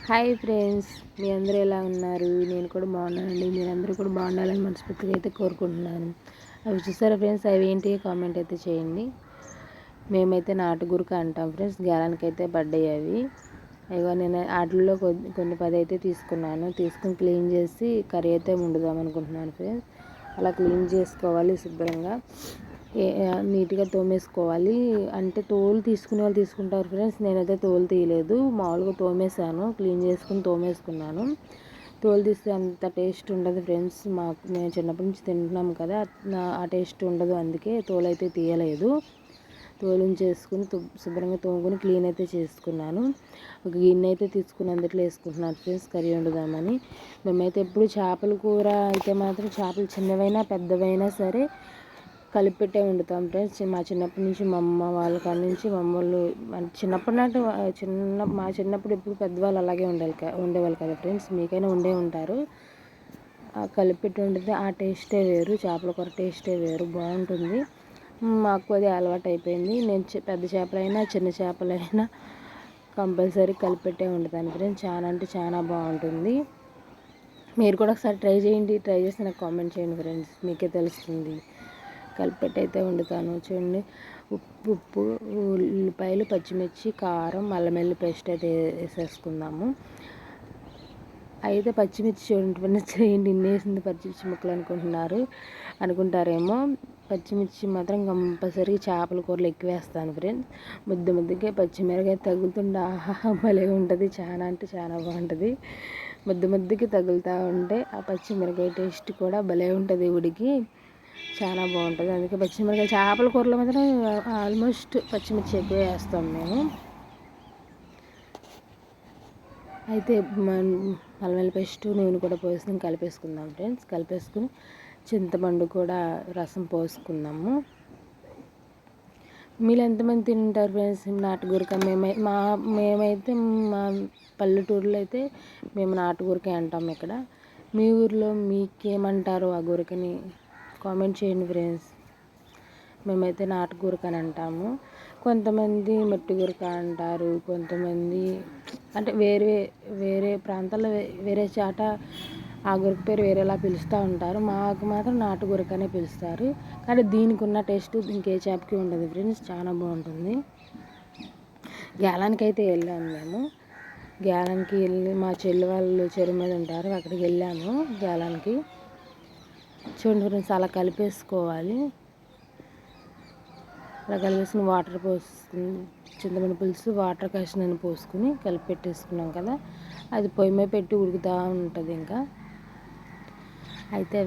Hi friends, మీ అందరూ ఎలా ఉన్నారు? నేను కూడా బాగున్నానండి. మీరందరూ కూడా బాగుండాలని మనస్ఫూర్తిగా అయితే కోరుకుంటున్నాను. అవి చూసారా ఫ్రెండ్స్, అవి ఏంటి కామెంట్ అయితే చేయండి. మేమైతే నాటుగురక అంటాం ఫ్రెండ్స్. గ్యాలానికి అయితే పడ్డాయి అవి. ఇక నేను వాటిల్లో కొన్ని 10 అయితే తీసుకుని క్లీన్ చేసి కర్రీ అయితే వండుదాం అనుకుంటున్నాను ఫ్రెండ్స్. అలా క్లీన్ చేసుకోవాలి శుభ్రంగా, నీట్గా తోమేసుకోవాలి. అంటే తోలు తీసుకునే వాళ్ళు తీసుకుంటారు ఫ్రెండ్స్. నేనైతే తోలు తీయలేదు, మామూలుగా తోమేశాను, క్లీన్ చేసుకుని తోమేసుకున్నాను. తోలు తీస్తే అంత టేస్ట్ ఉండదు ఫ్రెండ్స్. మేము చిన్నప్పటి నుంచి తింటున్నాం కదా, ఆ టేస్ట్ ఉండదు. అందుకే తోలు అయితే తీయలేదు. తోలు చేసుకుని శుభ్రంగా తోముకొని క్లీన్ అయితే చేసుకున్నాను. ఒక గిన్నె అయితే తీసుకుని అందులో వేసుకుంటున్నాను ఫ్రెండ్స్, కర్రీ వండుదామని. మేమైతే ఎప్పుడు చేపల కూర అయితే మాత్రం చేపలు చిన్నవైనా పెద్దవైనా సరే కలిపెట్టే వండుతాం ఫ్రెండ్స్. మా చిన్నప్పటి నుంచి మా అమ్మ వాళ్ళ కాడ నుంచి మా అమ్మ వాళ్ళు చిన్నప్పటి నాటి మా చిన్నప్పుడు ఎప్పుడు పెద్దవాళ్ళు అలాగే ఉండేవాళ్ళు కదా ఫ్రెండ్స్. మీకైనా ఉండే ఉంటారు. కలిపెట్టి వండితే ఆ టేస్టే వేరు, చేపల కూర టేస్టే వేరు, బాగుంటుంది. మాకు అది అలవాటు అయిపోయింది. నేను పెద్ద చేపలైనా చిన్న చేపలైనా కంపల్సరీ కలిపెట్టే వండుతాను ఫ్రెండ్స్. చాలా అంటే చాలా బాగుంటుంది. మీరు కూడా ఒకసారి ట్రై చేయండి. ట్రై చేసి నాకు కామెంట్ చేయండి ఫ్రెండ్స్, మీకే తెలుస్తుంది. కలిపెట్టి అయితే వండుతాను. చూడండి, ఉప్పు, ఉల్లిపాయలు, పచ్చిమిర్చి, కారం, అల్లం వెల్లుల్లి పేస్ట్ అయితే వేసేసుకుందాము. అయితే పచ్చిమిర్చి చూడండి చేయండి, ఇన్నేసింది పచ్చిమిర్చి ముక్కలు అనుకుంటారేమో. పచ్చిమిర్చి మాత్రం కంపల్సరీ చేపల కూరలు ఎక్కువ వేస్తాను ఫ్రెండ్స్. ముద్దకే పచ్చిమిరకాయ తగులుతుండే ఆహా భలే ఉంటుంది. చాలా అంటే చాలా బాగుంటుంది. ముద్దకి తగులుతూ ఉంటే ఆ పచ్చిమిరకాయ టేస్ట్ కూడా భలే ఉంటుంది. ఉడికి చాలా బాగుంటుంది. అందుకే పచ్చిమిరకాయ చేపల కూరలో మాత్రం ఆల్మోస్ట్ పచ్చిమిర్చి ఎక్కువ వేస్తాం మేము. అయితే అల్లం వెల్లుల్లి పేస్ట్, నూనె కూడా పోసుకుని కలిపేసుకుందాం ఫ్రెండ్స్. కలిపేసుకుని చింతపండు కూడా రసం పోసుకున్నాము. మీరు ఎంతమంది తింటారు ఫ్రెండ్స్ నాటుగురక? మేమైతే మా పల్లెటూరులో అయితే మేము నాటుగురకే అంటాం. ఇక్కడ మీ ఊర్లో మీకేమంటారు ఆ గురకని కామెంట్ చేయండి ఫ్రెండ్స్. మేమైతే నాటుగురక అని అంటాము. కొంతమంది మట్టి గురక అంటారు, కొంతమంది అంటే వేరే ప్రాంతాల్లో వేరే చాట ఆ గురక పేరు వేరేలా పిలుస్తూ ఉంటారు. మాకు మాత్రం నాటుగురక అనే పిలుస్తారు. కానీ దీనికి ఉన్న టేస్ట్ ఇంకే చేపకి ఉండదు ఫ్రెండ్స్, చాలా బాగుంటుంది. గ్యాలానికి అయితే వెళ్ళాము మేము. గ్యాలానికి వెళ్ళి మా చెల్లి వాళ్ళు చెరువు మీద ఉంటారు, అక్కడికి వెళ్ళాము గ్యాలానికి. చూడండి ఫ్రెండ్స్, అలా కలిపేసుకోవాలి. అలా కలిపేసుకుని వాటర్ పోసుకుని చింతపండు పులుసు వాటర్ కాసినని పోసుకుని కలిపి పెట్టేసుకున్నాం కదా, అది పొయ్యి మీద పెట్టి ఉడుకుతూ ఉంటుంది. ఇంకా అయితే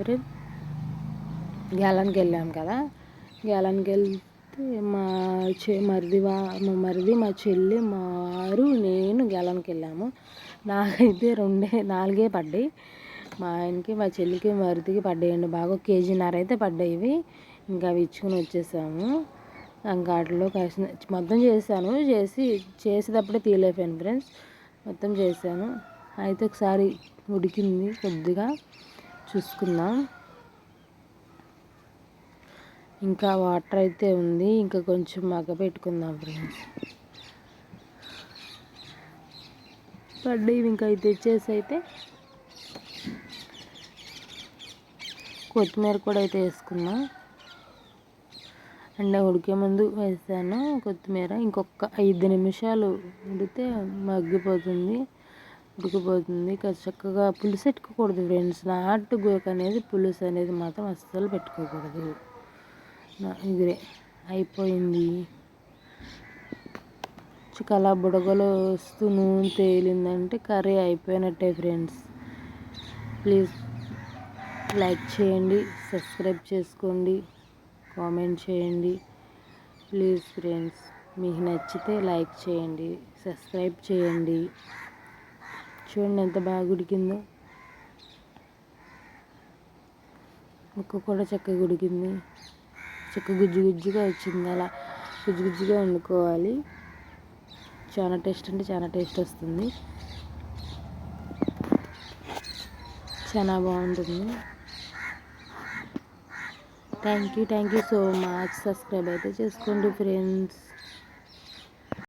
గ్యాలానికి వెళ్ళాం కదా, గ్యాలానికి వెళ్తే మా మరిది, మా చెల్లి, మా వారు, నేను గ్యాలానికి వెళ్ళాము. నాకైతే 4 పడ్డాయి. మా ఆయనకి, మా చెల్లికి, మరిదికి పడ్డాయండి బాగా. 1.5 kg అయితే పడ్డాయి. ఇంకా అవి ఇచ్చుకుని వచ్చేసాము. వాటిలో కాసిన మొత్తం చేసేటప్పుడే తీయలేకపోయాను ఫ్రెండ్స్. మొత్తం చేశాను. అయితే ఒకసారి ఉడికింది, కొద్దిగా చూసుకుందాం. ఇంకా వాటర్ అయితే ఉంది, ఇంకా కొంచెం మగ్గపెట్టుకుందాం ఫ్రెండ్స్. పడ్డాయి. ఇంకా అయితే తెచ్చేసి అయితే కొత్తిమీర కూడా అయితే వేసుకుందాం. అండ్ ఉడికే ముందు వేసాను కొత్తిమీర. ఇంకొక 5 నిమిషాలు ఉడితే ఉడికిపోతుంది. చక్కగా పులుసు పెట్టుకోకూడదు ఫ్రెండ్స్. నాటుగురక అనేది పులుసు అనేది మాత్రం అస్సలు పెట్టుకోకూడదు. ఇది అయిపోయింది. అలా బుడగలు వస్తూ నూనె తేలిందంటే కర్రీ అయిపోయినట్టే ఫ్రెండ్స్. ప్లీజ్ లైక్ చేయండి, సబ్స్క్రైబ్ చేసుకోండి, కామెంట్ చేయండి ప్లీజ్ ఫ్రెండ్స్. మీకు నచ్చితే లైక్ చేయండి, సబ్స్క్రైబ్ చేయండి. చూడండి ఎంత బాగా ఉడికిందో. ముక్క కూడా చక్కగా ఉడికింది, చక్కగా గుజ్జుగా వచ్చింది. అలా గుజ్జుగా వండుకోవాలి. చాలా టేస్ట్ అంటే చాలా టేస్ట్ వస్తుంది, చాలా బాగుంటుంది. Thank you so much. Subscribe అయితే చేసుకోండి ఫ్రెండ్స్.